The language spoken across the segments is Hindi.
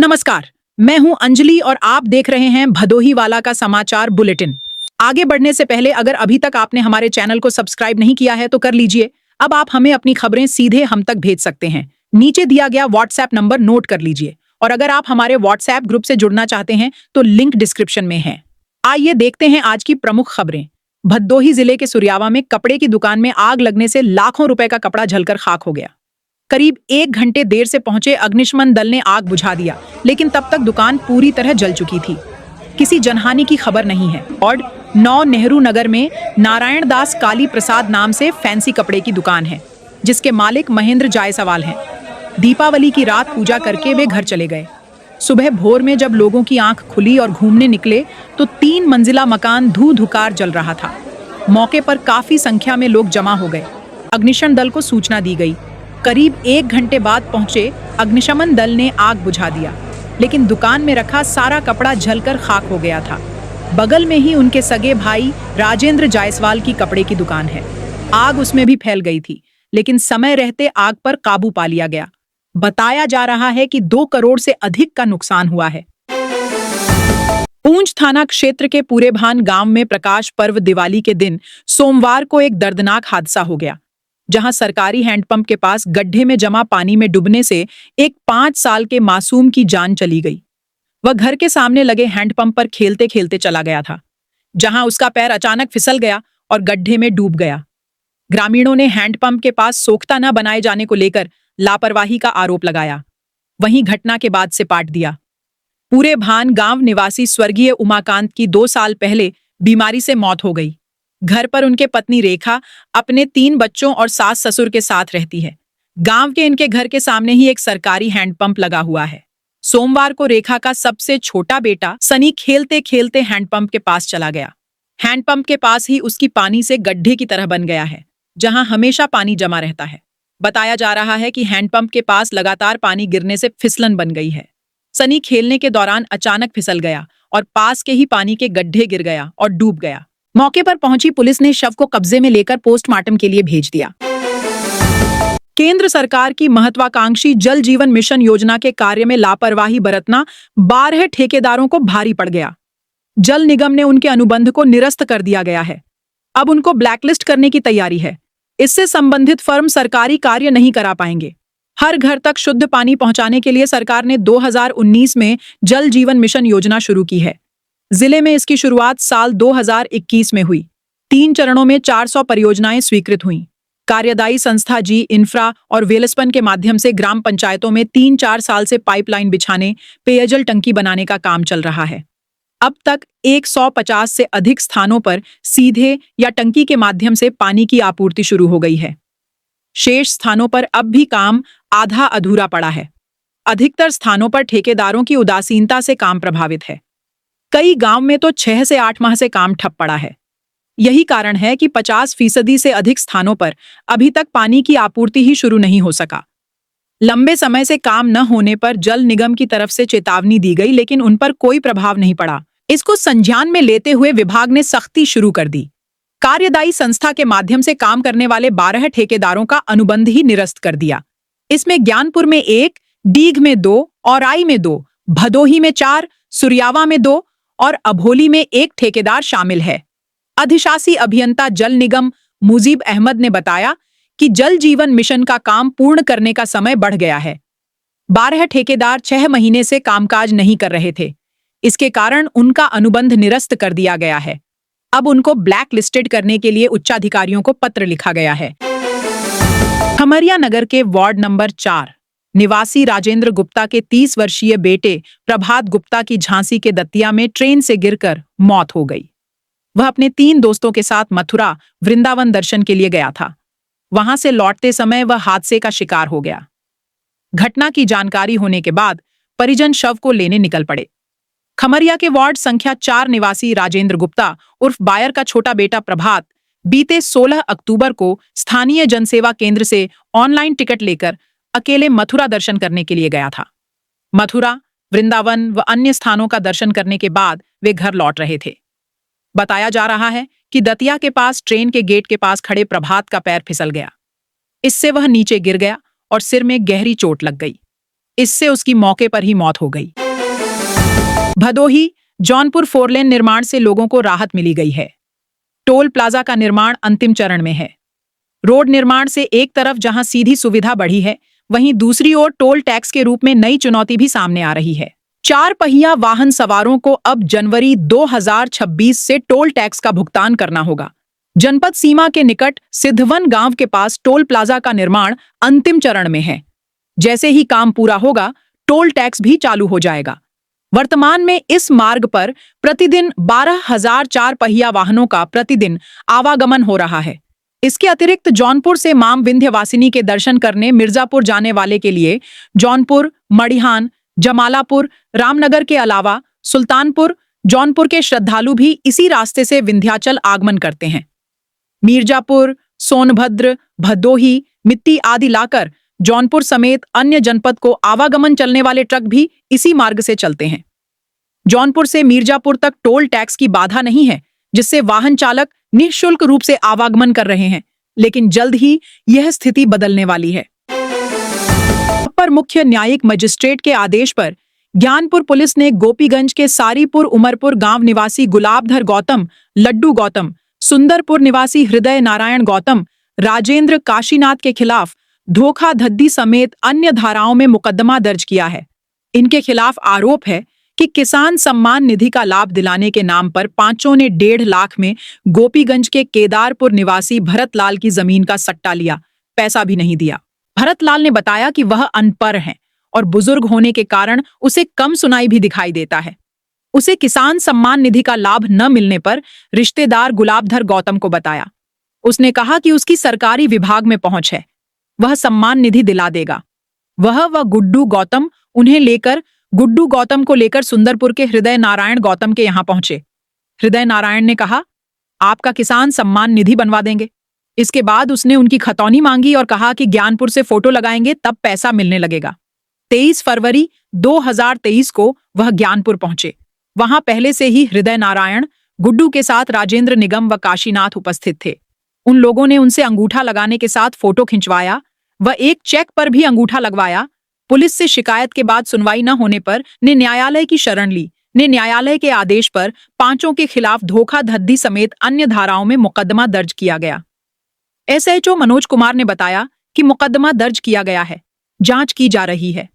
नमस्कार, मैं हूं अंजलि और आप देख रहे हैं भदोही वाला का समाचार बुलेटिन। आगे बढ़ने से पहले अगर अभी तक आपने हमारे चैनल को सब्सक्राइब नहीं किया है तो कर लीजिए। अब आप हमें अपनी खबरें सीधे हम तक भेज सकते हैं। नीचे दिया गया व्हाट्सएप नंबर नोट कर लीजिए और अगर आप हमारे व्हाट्सएप ग्रुप से जुड़ना चाहते हैं तो लिंक डिस्क्रिप्शन में है। आइए देखते हैं आज की प्रमुख खबरें। भदोही जिले के सुरियावा में कपड़े की दुकान में आग लगने से लाखों रुपए का कपड़ा जलकर खाक हो गया। करीब 1 घंटे देर से पहुंचे अग्निशमन दल ने आग बुझा दिया, लेकिन तब तक दुकान पूरी तरह जल चुकी थी। किसी जनहानि की खबर नहीं है। और 9 नेहरू नगर में नारायण दास काली प्रसाद नाम से फैंसी कपड़े की दुकान है, जिसके मालिक महेंद्र जायसवाल हैं। दीपावली की रात पूजा करके वे घर चले गए। सुबह भोर में जब लोगों की आंख खुली और घूमने निकले तो 3 मंजिला मकान धू-धुकार जल रहा था। मौके पर काफी संख्या में लोग जमा हो गए। अग्निशमन दल को सूचना दी गई। करीब 1 घंटे बाद पहुंचे अग्निशमन दल ने आग बुझा दिया, लेकिन दुकान में रखा सारा कपड़ा जलकर खाक हो गया था। बगल में ही उनके सगे भाई राजेंद्र जायसवाल की कपड़े की दुकान है। आग उसमें भी फैल गई थी, लेकिन समय रहते आग पर काबू पा लिया गया। बताया जा रहा है कि 2 करोड़ से अधिक का नुकसान हुआ है। पूंछ थाना क्षेत्र के पूरेभान गांव में प्रकाश पर्व दिवाली के दिन सोमवार को एक दर्दनाक हादसा हो गया, जहां सरकारी हैंडपंप के पास गड्ढे में जमा पानी में डूबने से एक 5 साल के मासूम की जान चली गई। वह घर के सामने लगे हैंडपंप पर खेलते खेलते चला गया था, जहां उसका पैर अचानक फिसल गया और गड्ढे में डूब गया। ग्रामीणों ने हैंडपंप के पास सोख्ता न बनाए जाने को लेकर लापरवाही का आरोप लगाया। वहीं घटना के बाद से पाट दिया। पूरेभान गांव निवासी स्वर्गीय उमाकांत की 2 साल पहले बीमारी से मौत हो गई। घर पर उनके पत्नी रेखा अपने 3 बच्चों और सास ससुर के साथ रहती है। गांव के इनके घर के सामने ही एक सरकारी हैंडपंप लगा हुआ है। सोमवार को रेखा का सबसे छोटा बेटा सनी खेलते खेलते हैंडपंप के पास चला गया। हैंडपंप के पास ही उसकी पानी से गड्ढे की तरह बन गया है, जहां हमेशा पानी जमा रहता है। बताया जा रहा है कि हैंडपंप के पास लगातार पानी गिरने से फिसलन बन गई है। सनी खेलने के दौरान अचानक फिसल गया और पास के ही पानी के गड्ढे गिर गया और डूब गया। मौके पर पहुंची पुलिस ने शव को कब्जे में लेकर पोस्टमार्टम के लिए भेज दिया। केंद्र सरकार की महत्वाकांक्षी जल जीवन मिशन योजना के कार्य में लापरवाही बरतना 12 ठेकेदारों को भारी पड़ गया। जल निगम ने उनके अनुबंध को निरस्त कर दिया गया है। अब उनको ब्लैकलिस्ट करने की तैयारी है। इससे संबंधित फर्म सरकारी कार्य नहीं करा पाएंगे। हर घर तक शुद्ध पानी पहुंचाने के लिए सरकार ने 2019 में जल जीवन मिशन योजना शुरू की है। जिले में इसकी शुरुआत साल 2021 में हुई। 3 चरणों में 400 परियोजनाएं स्वीकृत हुईं। कार्यदायी संस्था जी इंफ्रा और वेलस्पन के माध्यम से ग्राम पंचायतों में 3-4 साल से पाइपलाइन बिछाने, पेयजल टंकी बनाने का काम चल रहा है। अब तक 150 से अधिक स्थानों पर सीधे या टंकी के माध्यम से पानी की आपूर्ति शुरू हो गई है। शेष स्थानों पर अब भी काम आधा अधूरा पड़ा है। अधिकतर स्थानों पर ठेकेदारों की उदासीनता से काम प्रभावित है। कई गांव में तो 6 से 8 माह से काम ठप पड़ा है। यही कारण है कि 50% से अधिक स्थानों पर अभी तक पानी की आपूर्ति ही शुरू नहीं हो सका। लंबे समय से काम न होने पर जल निगम की तरफ से चेतावनी दी गई, लेकिन उन पर कोई प्रभाव नहीं पड़ा। इसको संज्ञान में लेते हुए विभाग ने सख्ती शुरू कर दी। कार्यदायी संस्था के माध्यम से काम करने वाले 12 ठेकेदारों का अनुबंध ही निरस्त कर दिया। इसमें ज्ञानपुर में 1, डीग में 2, औराई में 2, भदोही में 4, सुरियावा में 2 और अभोली में 1 ठेकेदार शामिल है। अधिशासी अभियंता जल निगम मुजीब अहमद ने बताया कि जल जीवन मिशन का काम पूर्ण करने का समय बढ़ गया है। 12 ठेकेदार 6 महीने से कामकाज नहीं कर रहे थे। इसके कारण उनका अनुबंध निरस्त कर दिया गया है। अब उनको ब्लैक लिस्टेड करने के लिए उच्चाधिकारियों को पत्र लिखा गया है। खमरिया नगर के वार्ड नंबर 4 निवासी राजेंद्र गुप्ता के 30 वर्षीय बेटे प्रभात गुप्ता की झांसी के दतिया में ट्रेन से गिरकर मौत हो गई। वह अपने 3 दोस्तों के साथ मथुरा वृंदावन दर्शन के लिए गया था। वहां से लौटते समय वह हादसे का शिकार हो गया। घटना की जानकारी होने के बाद परिजन शव को लेने निकल पड़े। खमरिया के वार्ड संख्या 4 निवासी राजेंद्र गुप्ता उर्फ बायर का छोटा बेटा प्रभात बीते 16 अक्टूबर को स्थानीय जनसेवा केंद्र से ऑनलाइन टिकट लेकर अकेले मथुरा दर्शन करने के लिए गया था। मथुरा, वृंदावन व अन्य स्थानों का दर्शन करने के बाद वे घर लौट रहे थे। बताया जा रहा है कि दतिया के पास ट्रेन के गेट के पास खड़े प्रभात का पैर फिसल गया। इससे वह नीचे गिर गया और सिर में गहरी चोट लग गई। इससे उसकी मौके पर ही मौत हो गई। भदोही जौनपुर 4 लेन निर्माण से लोगों को राहत मिली गई है। टोल प्लाजा का निर्माण अंतिम चरण में है। रोड निर्माण से एक तरफ जहां सीधी सुविधा बढ़ी है, वहीं दूसरी ओर टोल टैक्स के रूप में नई चुनौती भी सामने आ रही है। 4 पहिया वाहन सवारों को अब जनवरी 2026 से टोल टैक्स का भुगतान करना होगा। जनपद सीमा के निकट सिद्धवन गांव के पास टोल प्लाजा का निर्माण अंतिम चरण में है। जैसे ही काम पूरा होगा, टोल टैक्स भी चालू हो जाएगा। वर्तमान में इस मार्ग पर प्रतिदिन 12,000 4 पहिया वाहनों का प्रतिदिन आवागमन हो रहा है। इसके अतिरिक्त जौनपुर से मां विंध्यवासिनी के दर्शन करने मिर्जापुर जाने वाले के लिए जौनपुर, मड़िहान, जमालापुर, रामनगर के अलावा सुल्तानपुर, जौनपुर के श्रद्धालु भी इसी रास्ते से विंध्याचल आगमन करते हैं। मिर्जापुर, सोनभद्र, भदोही, मिट्टी आदि लाकर जौनपुर समेत अन्य जनपद को आवागमन चलने वाले ट्रक भी इसी मार्ग से चलते हैं। जौनपुर से मिर्जापुर तक टोल टैक्स की बाधा नहीं है, जिससे वाहन चालक निःशुल्क रूप से आवागमन कर रहे हैं, लेकिन जल्द ही यह स्थिति बदलने वाली है। अपर मुख्य न्यायिक मजिस्ट्रेट के आदेश पर ज्ञानपुर पुलिस ने गोपीगंज के सारीपुर उमरपुर गांव निवासी गुलाबधर गौतम, लड्डू गौतम, सुंदरपुर निवासी हृदय नारायण गौतम, राजेंद्र काशीनाथ के खिलाफ धोखाधड़ी समेत अन्य धाराओं में मुकदमा दर्ज किया है। इनके खिलाफ आरोप है कि किसान सम्मान निधि का लाभ दिलाने के नाम पर पांचों ने 1.5 लाख में गोपीगंज के केदारपुर निवासी भरतलाल की जमीन का सट्टा लिया, पैसा भी नहीं दिया। भरतलाल ने बताया कि वह अनपढ़ है और बुजुर्ग होने के कारण उसे कम सुनाई भी दिखाई देता है। उसे किसान सम्मान निधि का लाभ न मिलने पर रिश्तेदार गुलाबधर गौतम को बताया। उसने कहा कि उसकी सरकारी विभाग में पहुंच है, वह सम्मान निधि दिला देगा। वह गुड्डू गौतम गुड्डू गौतम को लेकर सुंदरपुर के हृदय नारायण गौतम के यहां पहुंचे। हृदय नारायण ने कहा, आपका किसान सम्मान निधि बनवा देंगे। इसके बाद उसने उनकी खतौनी मांगी और कहा कि ज्ञानपुर से फोटो लगाएंगे तब पैसा मिलने लगेगा। 23 फरवरी 2023 को वह ज्ञानपुर पहुंचे। वहां पहले से ही हृदय नारायण, गुड्डू के साथ राजेंद्र निगम व काशीनाथ उपस्थित थे। उन लोगों ने उनसे अंगूठा लगाने के साथ फोटो खिंचवाया व एक चेक पर भी अंगूठा लगवाया। पुलिस से शिकायत के बाद सुनवाई न होने पर ने न्यायालय की शरण ली। न्यायालय के आदेश पर पांचों के खिलाफ धोखाधड़ी समेत अन्य धाराओं में मुकदमा दर्ज किया गया। एसएचओ मनोज कुमार ने बताया कि मुकदमा दर्ज किया गया है, जांच की जा रही है।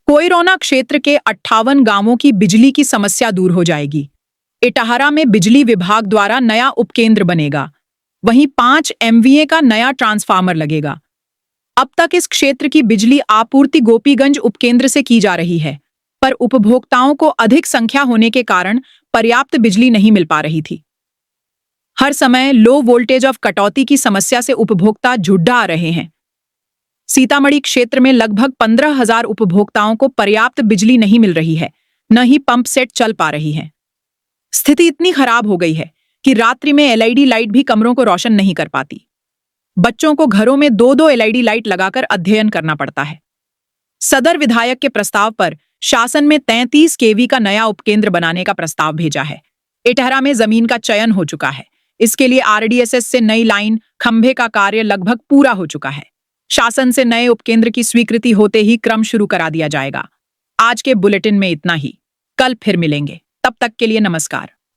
कोइरोना क्षेत्र के 58 गांवों की बिजली की समस्या दूर हो जाएगी। इटाहरा में बिजली विभाग द्वारा नया उपकेंद्र बनेगा, वहीं 5 MVA का नया ट्रांसफार्मर लगेगा। अब तक इस क्षेत्र की बिजली आपूर्ति गोपीगंज उपकेंद्र से की जा रही है, पर उपभोक्ताओं को अधिक संख्या होने के कारण पर्याप्त बिजली नहीं मिल पा रही थी। हर समय लो वोल्टेज ऑफ कटौती की समस्या से उपभोक्ता झुड्डा आ रहे हैं। सीतामढ़ी क्षेत्र में लगभग 15,000 उपभोक्ताओं को पर्याप्त बिजली नहीं मिल रही है, न ही पंप सेट चल पा रही है। स्थिति इतनी खराब हो गई है कि रात्रि में LED लाइट भी कमरों को रोशन नहीं कर पाती। बच्चों को घरों में 2-2 LED लाइट लगाकर अध्ययन करना पड़ता है। सदर विधायक के प्रस्ताव पर शासन में 33 kV का नया उपकेंद्र बनाने का प्रस्ताव भेजा है। इटहरा में जमीन का चयन हो चुका है। इसके लिए RDSS से नई लाइन खंभे का कार्य लगभग पूरा हो चुका है। शासन से नए उपकेंद्र की स्वीकृति होते ही क्रम शुरू करा दिया जाएगा। आज के बुलेटिन में इतना ही। कल फिर मिलेंगे, तब तक के लिए नमस्कार।